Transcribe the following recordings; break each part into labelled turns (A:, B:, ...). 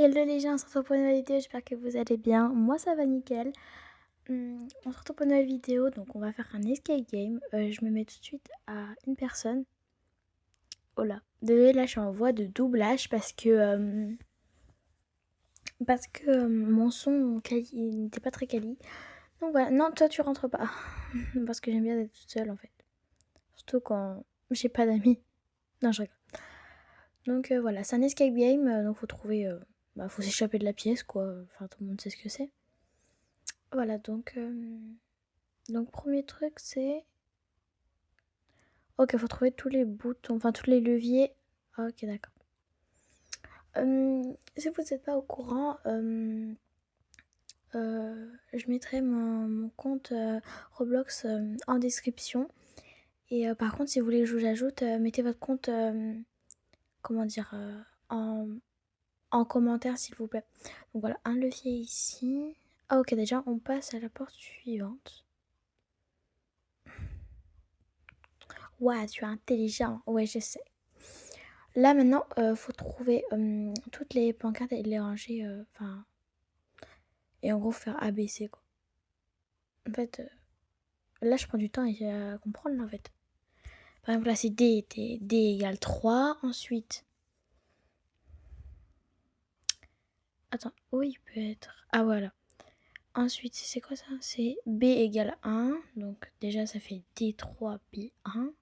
A: Hello les gens, on se retrouve pour une nouvelle vidéo, j'espère que vous allez bien. Moi ça va nickel. On se retrouve pour une nouvelle vidéo, donc on va faire un escape game. Je me mets tout de suite à une personne. Oh là, désolé, là je suis en voie de doublage parce que mon son il n'était pas très quali. Donc voilà, non toi tu rentres pas. Parce que j'aime bien être toute seule en fait. Surtout quand j'ai pas d'amis. Non je rigole. Donc voilà, c'est un escape game, donc faut trouver... faut s'échapper de la pièce quoi, enfin tout le monde sait ce que c'est. Voilà, donc premier truc c'est... Ok, faut trouver tous les boutons, enfin tous les leviers. Ok, d'accord. Si vous n'êtes pas au courant, je mettrai mon compte Roblox en description. Et par contre, si vous voulez que je vous ajoute, mettez votre compte, comment dire, en commentaire s'il vous plaît. Donc voilà, un levier ici. Ah ok, déjà on passe à la porte suivante. Ouah, tu es intelligent. Ouais, je sais. Là maintenant, faut trouver toutes les pancartes et les ranger, et en gros faire ABC quoi. En fait, là je prends du temps à comprendre là, en fait. Par exemple là c'est D égale 3, ensuite... Attends, où il peut être? Ah voilà. Ensuite, c'est quoi ça? C'est B égale 1, donc déjà ça fait D3B1.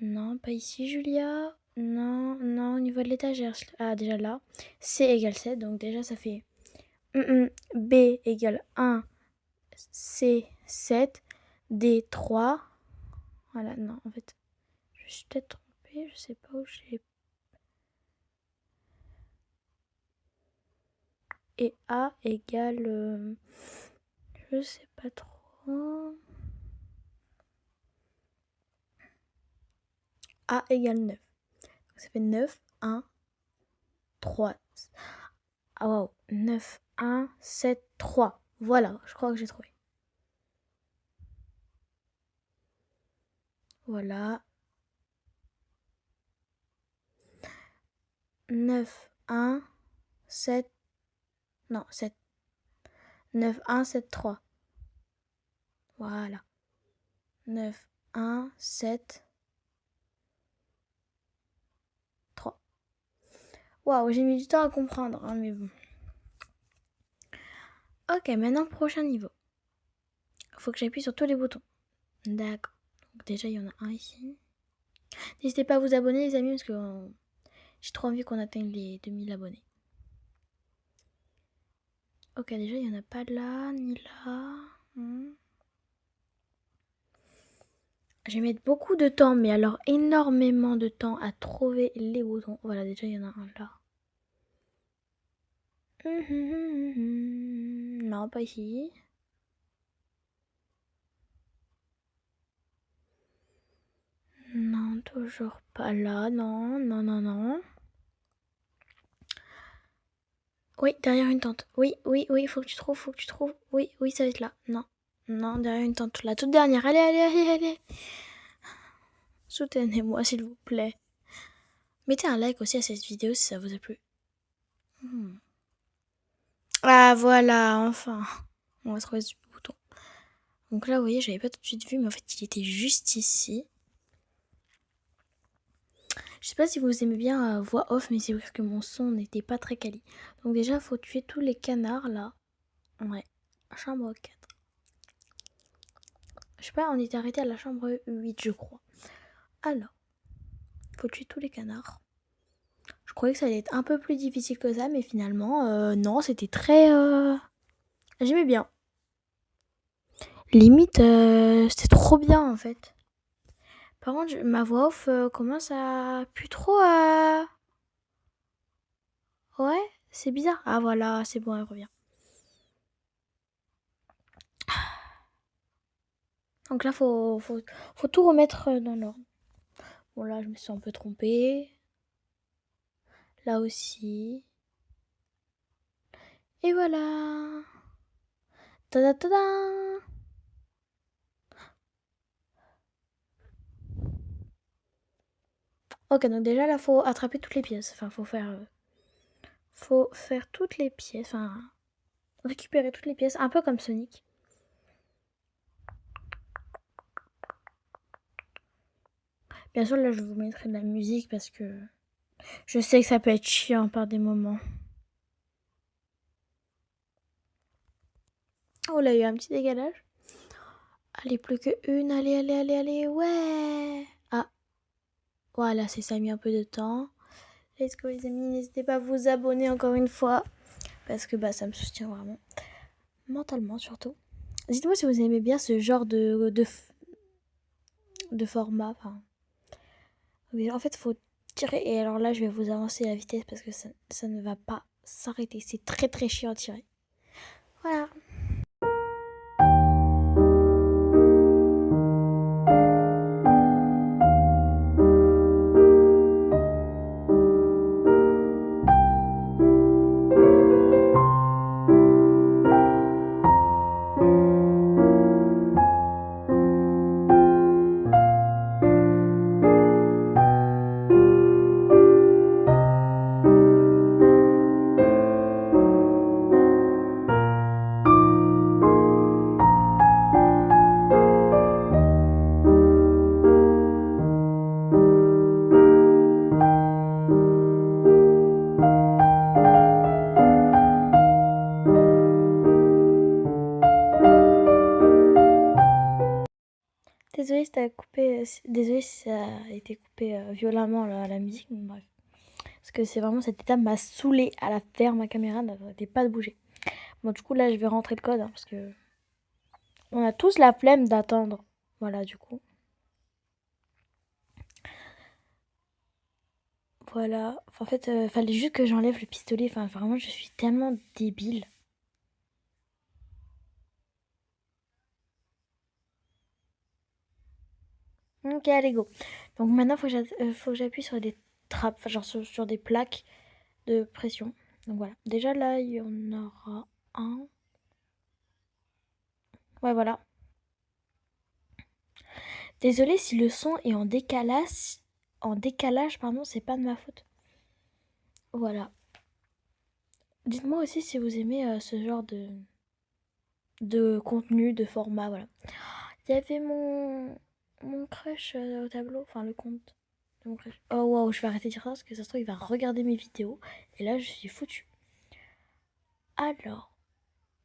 A: Non, pas ici Julia. Non, non, au niveau de l'étagère. Ah déjà là. C égale 7, donc déjà ça fait... B égale 1, C 7, D 3. Voilà, non, en fait, je me suis peut-être trompée, je sais pas où j'ai... Et A égale... je sais pas trop... A égale 9. Donc ça fait 9, 1, 3. Ah waouh, 9, 1, 7, 3. Voilà, je crois que j'ai trouvé. Voilà. 9, 1, 7... Non, 7. 9, 1, 7, 3. Voilà. 9, 1, 7, 3. Waouh, j'ai mis du temps à comprendre, hein, mais bon. Ok, maintenant prochain niveau. Faut que j'appuie sur tous les boutons. D'accord. Donc déjà, il y en a un ici. N'hésitez pas à vous abonner, les amis, parce que j'ai trop envie qu'on atteigne les 2000 abonnés. Ok, déjà, il n'y en a pas là, ni là. Je vais mettre beaucoup de temps, mais alors énormément de temps à trouver les boutons. Voilà, déjà, il y en a un là. Non, pas ici. Non, toujours pas là. Non, non, non, non. Oui, derrière une tente. Oui, oui, oui, faut que tu trouves, faut que tu trouves. Oui, oui, ça va être là. Non, non, derrière une tente. La toute dernière. Allez, allez, allez, allez. Soutenez-moi, s'il vous plaît. Mettez un like aussi à cette vidéo si ça vous a plu. Ah, voilà, enfin. On va trouver ce bouton. Donc là, vous voyez, j'avais pas tout de suite vu, mais en fait, il était juste ici. Je sais pas si vous aimez bien voix off, mais c'est parce que mon son n'était pas très quali. Donc déjà, faut tuer tous les canards, là. Ouais. Chambre 4. Je sais pas, on était arrêté à la chambre 8, je crois. Alors, faut tuer tous les canards. Je croyais que ça allait être un peu plus difficile que ça, mais finalement, non, c'était très... J'aimais bien. Limite, c'était trop bien, en fait. Par contre, ma voix off commence à... plus trop à... Ouais, c'est bizarre. Ah voilà, c'est bon, elle revient. Donc là, faut tout remettre dans l'ordre. Bon, là, je me suis un peu trompée. Là aussi. Et voilà. Tada tada. Ok, donc déjà, là, faut attraper toutes les pièces. Enfin, faut faire... faut faire toutes les pièces, enfin récupérer toutes les pièces, un peu comme Sonic. Bien sûr, là, je vous mettrai de la musique parce que je sais que ça peut être chiant par des moments. Oh là, il y a eu un petit décalage. Allez, plus que une. Allez, allez, allez, allez. Ouais. Ah, voilà, c'est ça, a mis un peu de temps. Let's go, les amis. N'hésitez pas à vous abonner encore une fois. Parce que ça me soutient vraiment. Mentalement, surtout. Dites-moi si vous aimez bien ce genre de format. Enfin, en fait, il faut tirer. Et alors là, je vais vous avancer la vitesse parce que ça ne va pas s'arrêter. C'est très très chiant à tirer. Voilà. Désolée si ça a été coupé violemment la musique, mais bref. Parce que c'est vraiment cette étape m'a saoulée à la faire ma caméra n'arrêtait pas de bouger. Bon, du coup, là, je vais rentrer le code parce que on a tous la flemme d'attendre. Voilà, du coup. Voilà. En fait, fallait juste que j'enlève le pistolet. Enfin, vraiment, je suis tellement débile. Ok, allez, go. Donc maintenant, faut que j'appuie sur des trappes, enfin, genre sur des plaques de pression. Donc voilà. Déjà, là, il y en aura un. Ouais, voilà. Désolée si le son est en décalage, pardon, c'est pas de ma faute. Voilà. Dites-moi aussi si vous aimez ce genre de contenu, de format, voilà. Il y avait mon crush au tableau, enfin le compte de mon crush. Oh waouh, je vais arrêter de dire ça parce que ça se trouve il va regarder mes vidéos et là je suis foutue. Alors,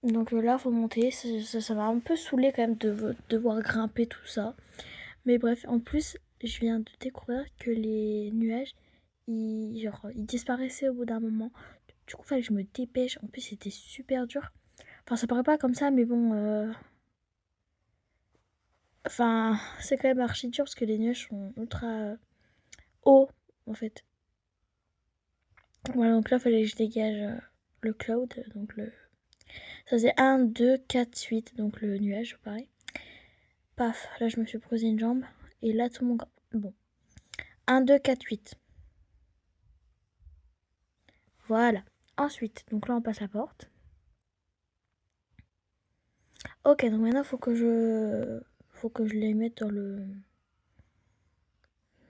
A: donc là faut monter, ça m'a un peu saoulé quand même de devoir grimper tout ça. Mais bref, en plus je viens de découvrir que les nuages ils disparaissaient au bout d'un moment. Du coup, fallait que je me dépêche. En plus, c'était super dur. Enfin, ça paraît pas comme ça, mais bon. Enfin, c'est quand même archi dur parce que les nuages sont ultra hauts, en fait. Voilà, donc là, fallait que je dégage le cloud. Donc ça faisait 1, 2, 4, 8. Donc le nuage, pareil. Paf, là, je me suis posé une jambe. Et là, tout mon corps. Bon. 1, 2, 4, 8. Voilà. Ensuite, donc là, on passe la porte. Ok, donc maintenant, faut que je les mette dans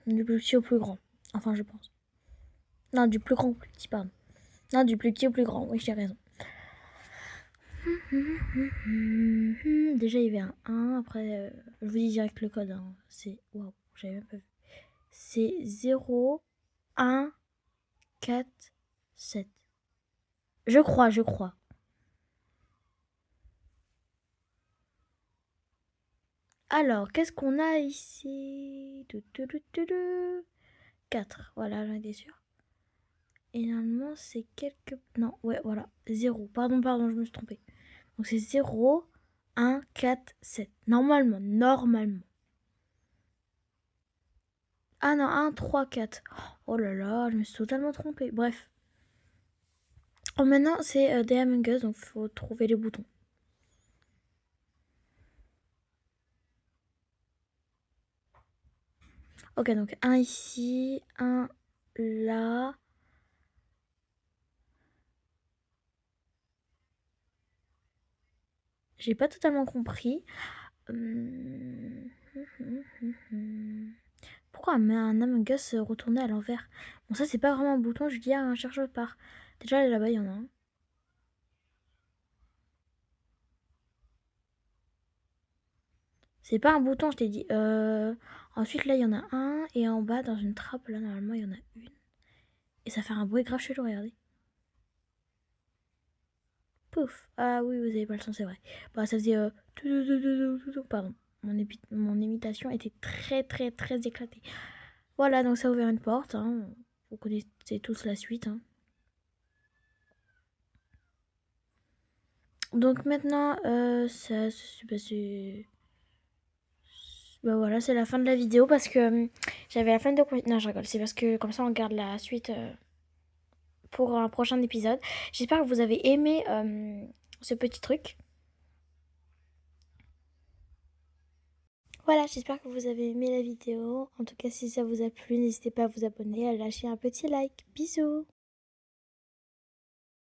A: du plus petit au plus grand. Enfin, je pense. Non, du plus grand au plus petit, pardon. Non, du plus petit au plus grand. Oui, j'ai raison. Déjà, il y avait un 1. Après, je vous dis direct le code. Hein. C'est... Waouh, j'avais même pas vu. C'est 0, 1, 4, 7. Je crois. Alors, qu'est-ce qu'on a ici? 4. Voilà, j'en étais sûre. Et normalement, c'est quelques... Non, ouais, voilà. 0. Pardon, je me suis trompée. Donc, c'est 0, 1, 4, 7. Normalement. Ah non, 1, 3, 4. Oh là là, je me suis totalement trompée. Bref. Oh, maintenant, c'est des Among Us, donc faut trouver les boutons. Ok, donc un ici, un là. J'ai pas totalement compris. Pourquoi un Among Us retourné à l'envers? Bon, ça, c'est pas vraiment un bouton. Je dis, un cherche part. Déjà là-bas, il y en a un. C'est pas un bouton, je t'ai dit. Ensuite, là, il y en a un. Et en bas, dans une trappe, là, normalement, il y en a une. Et ça fait un bruit grave chelou, regardez. Pouf. Ah oui, vous avez pas le son, c'est vrai. Bah, ça faisait... Pardon. Mon imitation était très, très, très éclatée. Voilà, donc ça a ouvert une porte. Hein. Vous connaissez tous la suite. Hein. Donc maintenant, ça s'est passé... Bah voilà, c'est la fin de la vidéo parce que j'avais la fin de... Non, je rigole. C'est parce que comme ça, on garde la suite pour un prochain épisode. J'espère que vous avez aimé ce petit truc. Voilà, j'espère que vous avez aimé la vidéo. En tout cas, si ça vous a plu, n'hésitez pas à vous abonner, à lâcher un petit like. Bisous!